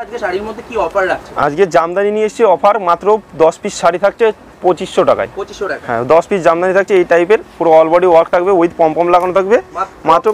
আজকে শাড়ির মধ্যে কি অফার রাখছে? আজকে জামদানি নিয়ে এসেছি অফার, মাত্র 10 পিস শাড়ি থাকছে 2500 টাকায়। 2500 টাকা? হ্যাঁ, 10 পিস জামদানি থাকছে এই টাইপের, পুরো অল বডি ওয়ার্ক থাকবে, উইথ পমপম লাগানো থাকবে মাত্র।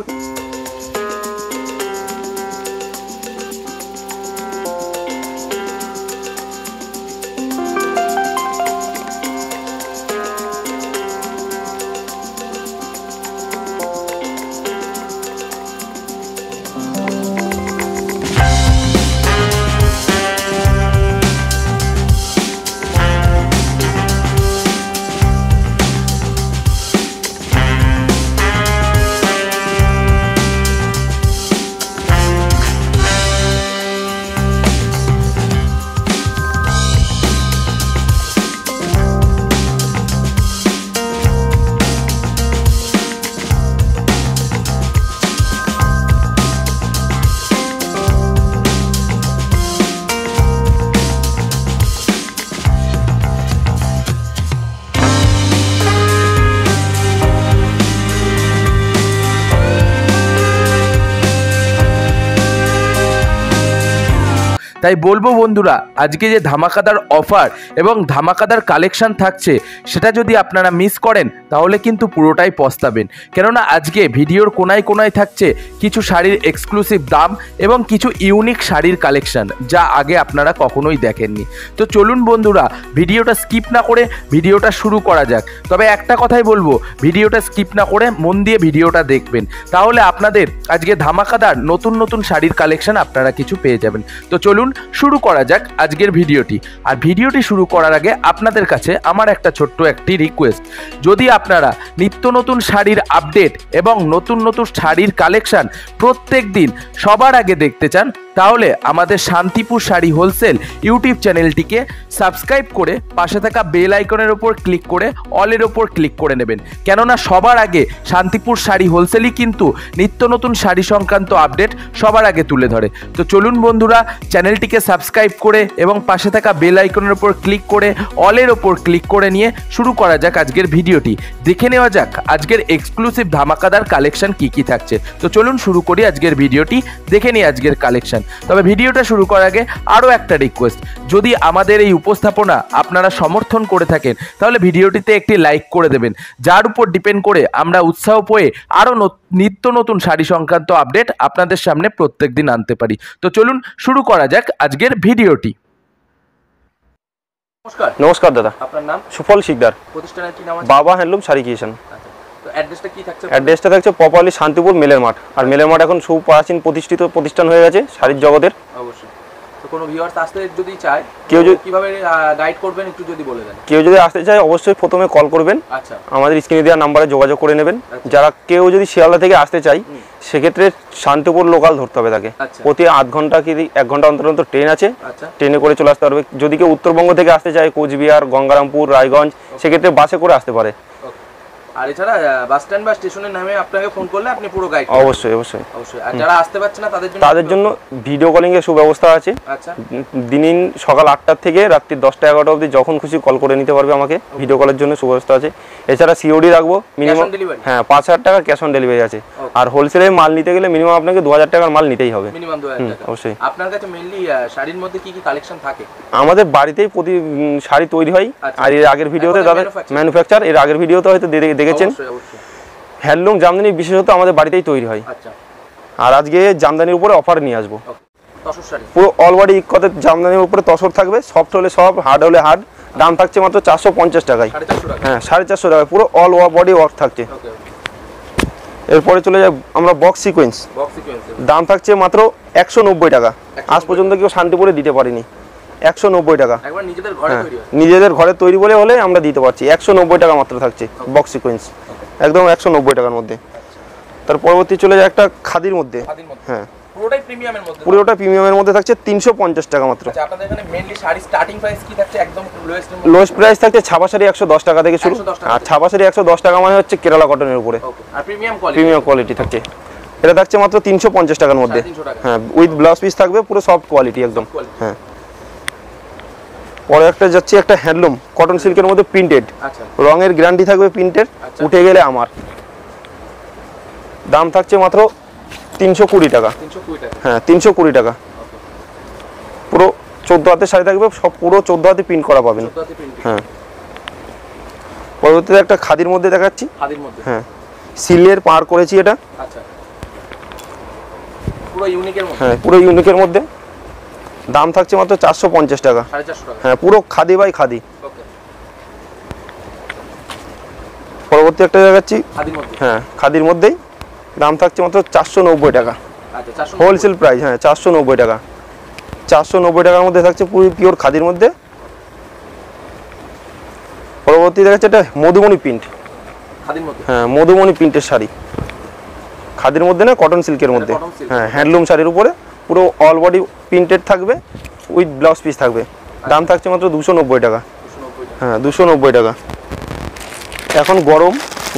তাই বলবো বন্ধুরা, আজকে যে ধামাকাদার অফার এবং ধামাকাদার কালেকশন থাকছে সেটা যদি আপনারা মিস করেন তাহলে কিন্তু পুরোটাই পস্তাবেন। কেননা আজকে ভিডিওর কোনায় কোনায় থাকছে কিছু শাড়ির এক্সক্লুসিভ দাম এবং কিছু ইউনিক শাড়ির কালেকশন যা আগে আপনারা কখনোই দেখেননি। তো চলুন বন্ধুরা, ভিডিওটা স্কিপ না করে ভিডিওটা শুরু করা যাক। তবে একটা কথাই বলবো, ভিডিওটা স্কিপ না করে মন দিয়ে ভিডিওটা দেখবেন, তাহলে আপনাদের আজকে ধামাকাদার নতুন নতুন শাড়ির কালেকশন আপনারা কিছু পেয়ে যাবেন। তো চলুন শুরু করা যাক আজকের ভিডিওটি। আর ভিডিওটি শুরু করার আগে আপনাদের কাছে আমার একটা ছোট্ট একটি রিকোয়েস্ট, যদি আপনারা নিত্য নতুন শাড়ির আপডেট এবং নতুন নতুন শাড়ির কালেকশন প্রত্যেক দিন সবার আগে দেখতে চান, তাহলে আমাদের শান্তিপুর শাড়ি হোলসেল ইউটিউব চ্যানেলটিকে সাবস্ক্রাইব করে পাশে থাকা বেল আইকনের ওপর ক্লিক করে অলের ওপর ক্লিক করে নেবেন। কেননা সবার আগে শান্তিপুর শাড়ি হোলসেলই কিন্তু নিত্য নতুন শাড়ি সংক্রান্ত আপডেট সবার আগে তুলে ধরে। তো চলুন বন্ধুরা, চ্যানেলটিকে সাবস্ক্রাইব করে এবং পাশে থাকা বেল আইকনের ওপর ক্লিক করে অলের ওপর ক্লিক করে নিয়ে শুরু করা যাক আজকের ভিডিওটি। দেখে নেওয়া যাক আজকের এক্সক্লুসিভ ধামাকাদার কালেকশন কি কি থাকছে। তো চলুন শুরু করি আজকের ভিডিওটি, দেখে নিই আজকের কালেকশন। তবে ভিডিওটা শুরু করার আগে আরও একটা রিকোয়েস্ট, যদি আমাদের এই উপস্থাপনা আপনারা সমর্থন করে থাকেন তাহলে ভিডিওটিতে একটি লাইক করে দেবেন, যার উপর ডিপেন্ড করে আমরা উৎসাহ পেয়ে আরও নিত্য নতুন শাড়ি সংক্রান্ত আপডেট আপনাদের সামনে প্রত্যেক দিন আনতে পারি। তো চলুন শুরু করা যাক আজকের ভিডিওটি। নমস্কার দাদা, আপনার নাম? সুফল শিকদার। প্রতিষ্ঠানের কি নাম আছে? বাবা হ্যান্ডলুম শাড়ি ক্রিয়েশন। তো অ্যাড্রেসটা কি থাকছে? অ্যাড্রেসটা থাকছে প্রপারলি শান্তিপুর মেলের মাঠ। আর মেলের মাঠ এখন সুপ্রাচীন প্রতিষ্ঠিত প্রতিষ্ঠান হয়ে গেছে শাড়ির জগতের। অবশ্যই। তো কোনো ভিউয়ার্স আসতে যদি চায়, কেউ কিভাবে গাইড করবেন একটু যদি বলে দেন। কেউ যদি আসতে চায় অবশ্যই প্রথমে কল করবেন, আচ্ছা, আমাদের স্ক্রিনে দেওয়া নাম্বারে যোগাযোগ করে নেবেন। যারা কেউ যদি শিয়ালদা থেকে আসতে চায় সেক্ষেত্রে শান্তিপুর লোকাল ধরতে হবে তাকে। প্রতি আধ ঘন্টা কি 1 ঘন্টা অন্তর অন্তর ট্রেন আছে, ট্রেনে করে চলে আসতে পারবে। যদি কেউ উত্তরবঙ্গ থেকে আসতে চায়, কোচবিহার, গঙ্গারামপুর, রায়গঞ্জ, সেক্ষেত্রে বাসে করে আসতে পারে। আর এছাড়া বাস স্ট্যান্ড বা স্টেশনের নামে আপনাকে ফোন করলে আপনি পুরো গাইড করবেন। অবশ্যই অবশ্যই অবশ্যই। আর যারা আসতে পারছে না তাদের জন্য ভিডিও কলিং এর সুব্যবস্থা আছে। আচ্ছা, দিন সকাল 8টা থেকে রাত্রি 10টা 11টা অবধি যখন খুশি কল করে নিতে পারবে আমাকে, ভিডিও কলের জন্য সুব্যবস্থা আছে। এছাড়া সিওডি রাখবো মিনিমাম, হ্যাঁ 5000 টাকা ক্যাশ অন ডেলিভারি আছে। আর হোলসেলে মাল নিতে গেলে মিনিমাম আপনাকে 2000 টাকার মাল নিতেই হবে, মিনিমাম 2000 টাকা। অবশ্যই। আপনার কাছে মেইনলি শাড়ির মধ্যে কি কি কালেকশন থাকে? আমাদের বাড়িতেই প্রতি শাড়ি তৈরি হয়। আর এর আগের ভিডিওতে দাদা ম্যানুফ্যাকচার, এর আগের ভিডিওতে হয়তো দেখেছেন। হ্যান্ডলুম জামদানি বিশেষত আমাদের বাড়িতেই তৈরি হয়। আচ্ছা। আর আজকে জামদানির উপরে অফার নিয়ে আসবো। তসর শাড়ি পুরো অল বডি ইকতে জামদানির উপরে তসর থাকবে, সফট হলে সফট, হার্ড হলে হার্ড। দাম থাকছে মাত্র 450 টাকায়। 450 টাকা? হ্যাঁ, 450 টাকায় পুরো অল বডি ওয়ার্ক থাকছে। এরপরে চলে যায় আমরা বক্স সিকোয়েন্স। দাম থাকছে মাত্র 190 টাকা। আজ পর্যন্ত কেউ শান্তিপুরে দিতে পারিনি। 190 টাকা। একবার নিজেদের ঘরে তৈরি হয়? নিজেদের ঘরে তৈরি বলে হলে আমরা দিতে পারছি। 190 টাকা মাত্র থাকছে বক্স সিকোয়েন্স, একদম 190 টাকার মধ্যে। তার পরবর্তী চলে যায় একটা খাদির মধ্যে। হ্যাঁ, পুরোটাই প্রিমিয়ামের মধ্যে। পুরোটা প্রিমিয়ামের মধ্যে থাকছে 350 টাকা মাত্র। আচ্ছা, আপনাদের এখানে মেইনলি শাড়ি স্টার্টিং প্রাইস কি থাকছে? একদম লোয়েস্ট প্রাইস থাকছে ছাপা শাড়ি 110 টাকা থেকে শুরু। আর ছাপা শাড়ি 110 টাকা মানে হচ্ছে কেরালা কটনের উপরে। আর প্রিমিয়াম কোয়ালিটি থাকছে, এটা থাকছে মাত্র 350 টাকার মধ্যে। হ্যাঁ, উইথ ব্লাউজ পিস থাকবে, পুরো সফট কোয়ালিটি একদম। হ্যাঁ, পরে একটা যাচ্ছে একটা হ্যান্ডলুম কটন সিল্কের মধ্যে প্রিন্টেড। আচ্ছা, রঙের গ্যারান্টি থাকবে প্রিন্টের, উঠে গেলে আমার। দাম থাকছে মাত্র 320 টাকা। 320 টাকা? হ্যাঁ, 320 টাকা। পুরো 14 হাতের শাড়ি থাকবে, সব পুরো 14 হাতে প্রিন্ট করা পাবেন। হ্যাঁ, পরবর্তীতে একটা খাদির মধ্যে দেখাচ্ছি। খাদির মধ্যে, হ্যাঁ, সিলের পার করেছি এটা। আচ্ছা, পুরো ইউনিকের মধ্যে। হ্যাঁ, পুরো ইউনিকের মধ্যে। দাম থাকছে মাত্র 450 টাকা। 450 টাকা। হ্যাঁ, পুরো খাদি বাই খাদি। ওকে, পরবর্তী একটা দেখাচ্ছি। খাদির মধ্যে। হ্যাঁ, খাদির মধ্যেই দাম থাকছে মাত্র 490 টাকা। আচ্ছা, 490 হোলসেল প্রাইস। হ্যাঁ, 490 টাকা। 490 টাকার মধ্যে থাকছে পুরো পিওর খাদির মধ্যে। পরবর্তী দেখাচ্ছে এটা মধুমণি প্রিন্ট। খাদির মধ্যে। হ্যাঁ, মধুমণি প্রিন্টের শাড়ি। খাদির মধ্যে না, কটন সিল্কের মধ্যে। হ্যাঁ, হ্যান্ডলুম শাড়ির উপরে পুরো অল বডি প্রিন্টেড থাকবে, উইথ ব্লাউজ পিস থাকবে। দাম থাকছে মাত্র 290 টাকা। 290 টাকা। হ্যাঁ, 290 টাকা। এখন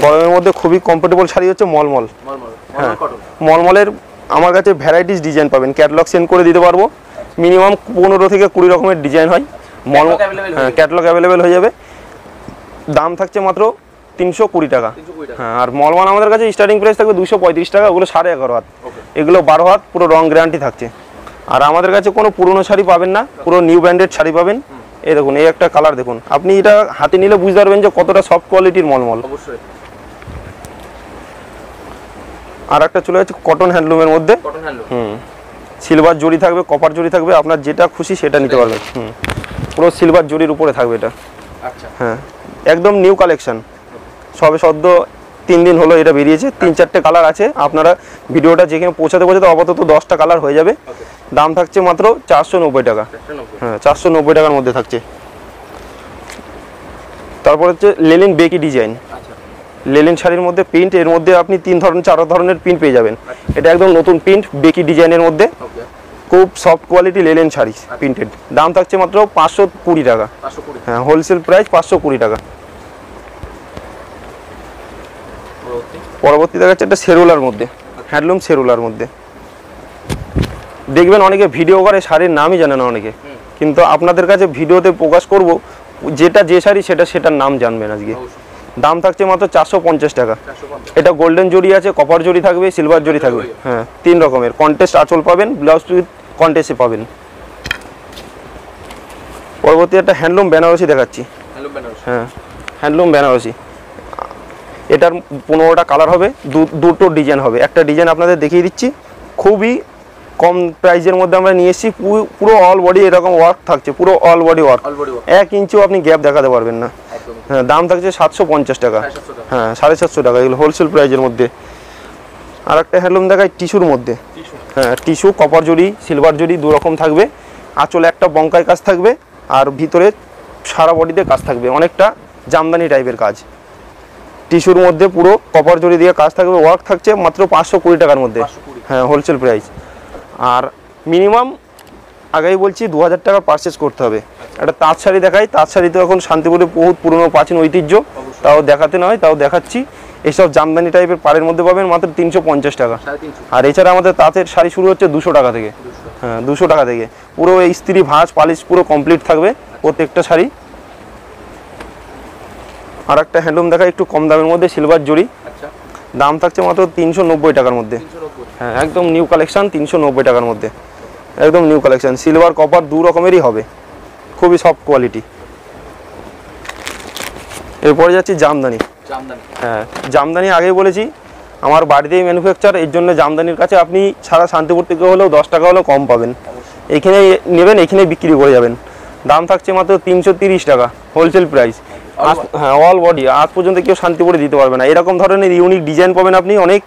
গরমের মধ্যে খুবই কমফোর্টেবল শাড়ি হচ্ছে মলমল। মলমল, হ্যাঁ, কটন। মলমলের আমার কাছে ভ্যারাইটিস ডিজাইন পাবেন, ক্যাটালগ সেন্ড করে দিতে পারবো। মিনিমাম 15 থেকে 20 রকমের ডিজাইন হয়। Catalog available হ্যাঁ, হয়ে ক্যাটালগ অ্যাভেলেবেল হয়ে যাবে। দাম থাকছে মাত্র 320 টাকা। 320 টাকা। হ্যাঁ, আর মলমল আমাদের কাছে স্টার্টিং প্রাইস থাকবে 235 টাকা। ওগুলো 11.5 হাত, ওকে, এগুলো 12 হাত, পুরো রং গ্যারান্টি থাকছে। আর আমাদের কাছে কোনো পুরনো শাড়ি পাবেন না, পুরো নিউ ব্র্যান্ডেড শাড়ি পাবেন। এই দেখুন, এই একটা কালার দেখুন, আপনি এটা হাতে নিলে বুঝতে পারবেন যে কতটা সফট কোয়ালিটির মলমল। অবশ্যই। আর একটা চলে যাচ্ছে কটন হ্যান্ডলুমের মধ্যে। Cotton handloom. সিলভার জরি থাকবে, কপার জরি থাকবে, আপনার যেটা খুশি সেটা নিতে পারবেন। পুরো সিলভার জরির উপরে থাকবে এটা। আচ্ছা, হ্যাঁ, একদম নিউ কালেকশন, সবে সদ্য 3 দিন হলো এটা বেরিয়েছে। 3-4টে কালার আছে। আপনারা ভিডিওটা যেখানে পৌঁছাতে আপাতত 10টা কালার হয়ে যাবে। ওকে, দাম থাকছে মাত্র 490 টাকা। 490। হ্যাঁ, 490 টাকার মধ্যে থাকছে। তারপর হচ্ছে লেলিন বেকি ডিজাইন। আচ্ছা, লেলিন শাড়ির মধ্যে প্রিন্ট, এর মধ্যে আপনি 4 ধরনের প্রিন্ট পেয়ে যাবেন। এটা একদম নতুন প্রিন্ট, বেকি ডিজাইনের মধ্যে, ওকে, খুব soft quality Lenin sari printed. দাম থাকছে মাত্র 520 টাকা। 520। হ্যাঁ, হোলসেল প্রাইস 520 টাকা। পরবর্তী দেখাচ্ছে একটা সেরুলার মধ্যে, হ্যান্ডলুম সেরুলার মধ্যে। দেখবেন অনেকে ভিডিও করে শাড়ির নামই জানে না অনেকে, কিন্তু আপনাদের কাছে ভিডিওতে প্রকাশ করব যেটা যে শাড়ি সেটার নাম জানবেন আজকে। দাম থাকছে মাত্র 450 টাকা। 450। এটা গোল্ডেন জরি আছে, কপার জরি থাকবে, সিলভার জরি থাকবে। হ্যাঁ, 3 রকমের কন্টেস্ট আঁচল পাবেন, ব্লাউজ উইথ কন্টেস্টে পাবেন। পরবর্তী একটা হ্যান্ডলুম বেনারসি দেখাচ্ছি। হ্যান্ডলুম বেনারসি। হ্যাঁ, হ্যান্ডলুম বেনারসি। এটার 15টা কালার হবে, দুটো ডিজাইন হবে। একটা ডিজাইন আপনাদের দেখিয়ে দিচ্ছি, খুবই কম প্রাইসের মধ্যে আমরা নিয়ে এসেছি। পুরো অল বডি এরকম ওয়ার্ক থাকছে, পুরো অল বডি ওয়ার্ক। 1 ইঞ্চিও আপনি গ্যাপ দেখাতে পারবেন না। হ্যাঁ, দাম থাকছে 750 টাকা। হ্যাঁ, 750 টাকা, এগুলো হোলসেল প্রাইসের মধ্যে। আর একটা হ্যান্ডলুম দেখায় টিস্যুর মধ্যে। হ্যাঁ, টিস্যু, কপার জরি, সিলভার জরি 2 রকম থাকবে। আঁচলে একটা বঙ্কায় কাজ থাকবে, আর ভিতরে সারা বডিতে কাজ থাকবে, অনেকটা জামদানি টাইপের কাজ। টিস্যুর মধ্যে পুরো কপার জরি দিয়ে কাজ থাকবে, ওয়ার্ক থাকছে মাত্র 520 টাকার মধ্যে। হ্যাঁ, হোলসেল প্রাইস। আর মিনিমাম আগেই বলছি 2000 টাকা পারচেস করতে হবে। একটা তাঁত শাড়ি দেখাই। তাঁত শাড়িতে এখন শান্তিপুরে বহুত পুরনো প্রাচীন ঐতিহ্য, তাও দেখাতে নয়, তাও দেখাচ্ছি। এইসব জামদানি টাইপের পাড়ের মধ্যে পাবেন মাত্র 350 টাকা। আর এছাড়া আমাদের তাঁতের শাড়ি শুরু হচ্ছে 200 টাকা থেকে। হ্যাঁ, 200 টাকা থেকে পুরো ইস্ত্রি, ভাঁজ, পালিশ পুরো কমপ্লিট থাকবে প্রত্যেকটা শাড়ি। আর একটা হ্যান্ডলুম দেখা একটু কম দামের মধ্যে, সিলভার জরি। দাম থাকছে মাত্র 390 টাকার মধ্যে। হ্যাঁ, একদম নিউ কালেকশন, 390 টাকার মধ্যে, একদম নিউ কালেকশন। সিলভার কপার 2 রকমেরই হবে, খুবই সফট কোয়ালিটি। এরপরে যাচ্ছি জামদানি। হ্যাঁ, জামদানি আগেই বলেছি আমার বাড়িতেই ম্যানুফ্যাকচার, এর জন্য জামদানির কাছে আপনি সারা শান্তিপুর থেকে হলেও 10 টাকা হলেও কম পাবেন। এখানে নেবেন, এখানে বিক্রি করে যাবেন। দাম থাকছে মাত্র 330 টাকা, হোলসেল প্রাইস। হ্যাঁ, অল বডি। আজ পর্যন্ত কেউ শান্তিপুরে দিতে পারবে না। এরকম ধরনের ইউনিক ডিজাইন পাবেন আপনি অনেক,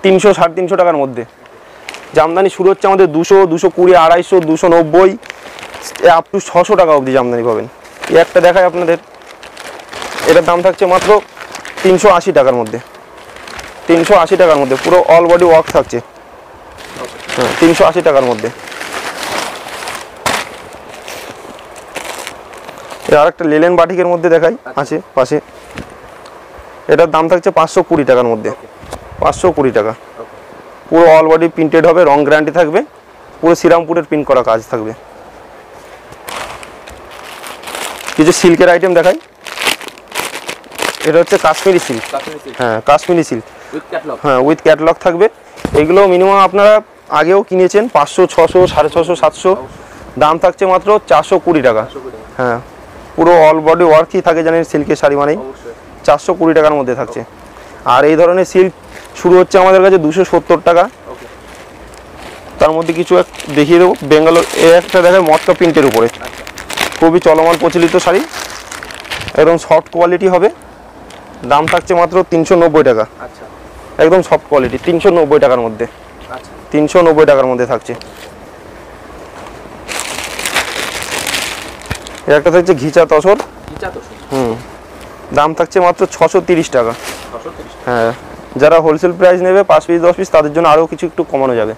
300, 350 টাকার মধ্যে। জামদানি শুরু হচ্ছে আমাদের 200, 220, 250, 290, আপ টু 600 টাকা অবধি জামদানি পাবেন। এই একটা দেখায় আপনাদের, এটার দাম থাকছে মাত্র 380 টাকার মধ্যে। 380 টাকার মধ্যে পুরো অল বডি ওয়ার্ক থাকছে। হ্যাঁ, 380 টাকার মধ্যে। আর একটা লেলেন বাটিকের মধ্যে দেখাই আছে পাশে। এটার দাম থাকছে 520 টাকার মধ্যে। 520 টাকা, পুরো অল বডি প্রিন্টেড হবে, রং গ্যারান্টি থাকবে, পুরো শ্রীরামপুরের প্রিন্ট করা কাজ থাকবে। কিছু সিল্কের আইটেম দেখাই। এটা হচ্ছে কাশ্মীরি সিল্ক। হ্যাঁ, কাশ্মীরি সিল্ক। হ্যাঁ, উইথ ক্যাটালগ থাকবে। এগুলো মিনিমাম আপনারা আগেও কিনেছেন 500, 600, 650, 700। দাম থাকছে মাত্র 420 টাকা। 420 টাকা। হ্যাঁ, পুরো অল বডি ওয়ার্কই থাকে জানেন সিল্কের শাড়ি মানেই। অবশ্যই 420 টাকার মধ্যে থাকছে। আর এই ধরনের সিল্ক শুরু হচ্ছে আমাদের কাছে 270 টাকা। ওকে। তার মধ্যে কিছু দেখিয়ে দেবো। বেঙ্গালোর এই একটা দেখে মটকা প্রিন্টের উপরে, খুবই চলমান প্রচলিত শাড়ি, একদম সফট কোয়ালিটি হবে। দাম থাকছে মাত্র 390 টাকা। আচ্ছা একদম সফট কোয়ালিটি, 390 টাকার মধ্যে। আচ্ছা 390 টাকার মধ্যে থাকছে। এর একটা থাকছে ঘিচা তসর। কিচা তো দাম থাকছে মাত্র 630 টাকা। 630 টাকা। হ্যাঁ, যারা হোলসেল প্রাইস নেবে 5 পিস 10 পিস তাদের জন্য আরও কিছু একটু কমানো যাবে।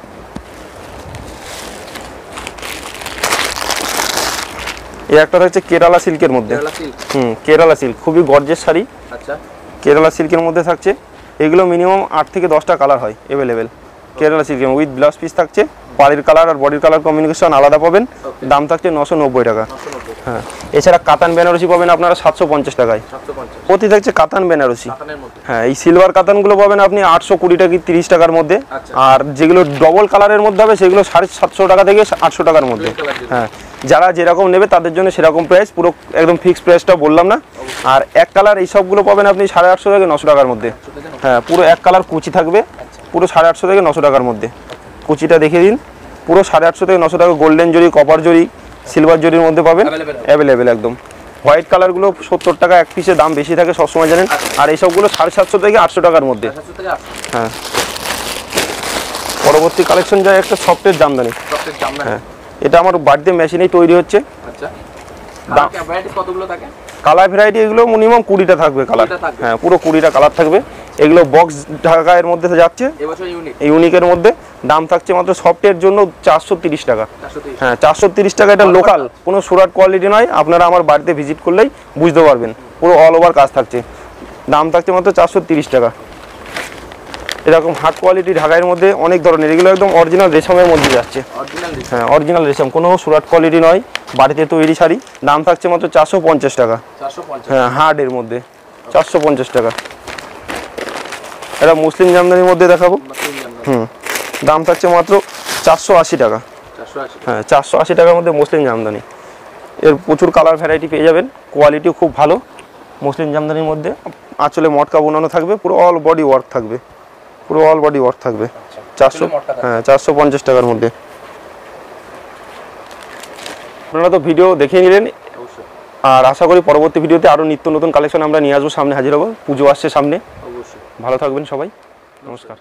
এই একটা থাকছে কেরালা সিল্কের মধ্যে। কেরালা সিল্ক। কেরালা সিল্ক খুবই গর্জেস শাড়ি। আচ্ছা কেরালা সিল্কের মধ্যে থাকছে। এগুলো মিনিমাম 8 থেকে 10টা কালার হয় অ্যাভেলেবেল। কেরালা সিল্কের উইথ ব্লাউজ পিস থাকছে। পাড়ির কালার আর বডির কালার কম্বিনেশন আলাদা পাবেন। দাম থাকছে 990 টাকা। 990 হ্যাঁ, এছাড়া কাতান বেনারসি পাবেন আপনারা 750 টাকায়। 750 প্রতি থাকছে কাতান বেনারসি। কাতানের মধ্যে। হ্যাঁ, এই সিলভার কাতানগুলো পাবেন আপনি 820 টাকা কি 30 টাকার মধ্যে। আচ্ছা। আর যেগুলো ডবল কালারের মধ্যে হবে সেগুলো 750 টাকা থেকে 800 টাকার মধ্যে। হ্যাঁ, যারা যেরকম নেবে তাদের জন্য সেরকম প্রাইস, পুরো একদম ফিক্সড প্রাইসটা বললাম না। আর এক কালার এই সবগুলো পাবেন আপনি 850 থেকে 900 টাকার মধ্যে। হ্যাঁ, পুরো এক কালার কুচি থাকবে, পুরো 850 থেকে 900 টাকার মধ্যে। কুচিটা দেখে দিন, পুরো 850 থেকে 900 টাকা। গোল্ডেন জরি, কপার জরি, সিলভার জরির মধ্যে পাবেন অ্যাভেলেবেল একদম। হোয়াইট কালারগুলো 70 টাকা এক পিসে, দাম বেশি থাকে সবসময় জানেন। আর এই সবগুলো 750 থেকে 800 টাকার মধ্যে। 750 থেকে 800। হ্যাঁ, পরবর্তী কালেকশন যায় একটা সফটের জামদানি। সফটের জামদানি। হ্যাঁ, এটা আমার বাড়িতে মেশিনেই তৈরি হচ্ছে। আচ্ছা দাম ভ্যারাইটি কতগুলো থাকে? কালার ভ্যারাইটি এগুলো মিনিমাম 20টা থাকবে কালার। হ্যাঁ, পুরো 20টা কালার থাকবে। এগুলো বক্স ঢাকা এর মধ্যে যাচ্ছে এবছর ইউনিক। ইউনিকের মধ্যে। দাম থাকছে মাত্র সফটের জন্য 430 টাকা। 430। হ্যাঁ, 430 টাকা। এটা লোকাল, কোনো সুরাট কোয়ালিটি নয়। আপনারা আমার বাড়িতে ভিজিট করলেই বুঝতে পারবেন। পুরো অল ওভার কাজ থাকছে। দাম থাকছে মাত্র 430 টাকা। এরকম হার্ড কোয়ালিটি ঢাকাইয়ের মধ্যে অনেক ধরনের, এগুলো একদম অরিজিনাল রেশমের মধ্যে যাচ্ছে। অরিজিনাল রেশম। হ্যাঁ, অরিজিনাল রেশম, কোনো সুরাট কোয়ালিটি নয়, বাড়িতে তৈরি শাড়ি। দাম থাকছে মাত্র 450 টাকা। 450। হ্যাঁ, হার্ডের মধ্যে 450 টাকা। এটা মুসলিম জামদানির মধ্যে দেখাবো। দাম থাকছে মাত্র 480 টাকা। 480। হ্যাঁ, 480 টাকার মধ্যে মুসলিম জামদানি। এর প্রচুর কালার ভ্যারাইটি পেয়ে যাবেন, কোয়ালিটিও খুব ভালো। মুসলিম জামদানির মধ্যে আঁচলে মটকা বোনানো থাকবে, পুরো অল বডি ওয়ার্ক থাকবে, পুরো অল বডি ওয়ার্ক থাকবে। 400, হ্যাঁ 450 টাকার মধ্যে। আপনারা তো ভিডিও দেখে নিলেন, আর আশা করি পরবর্তী ভিডিওতে আরও নিত্য নতুন কালেকশন আমরা নিয়ে আসবো, সামনে হাজির হবো। পুজো আসছে সামনে। অবশ্যই। ভালো থাকবেন সবাই, নমস্কার।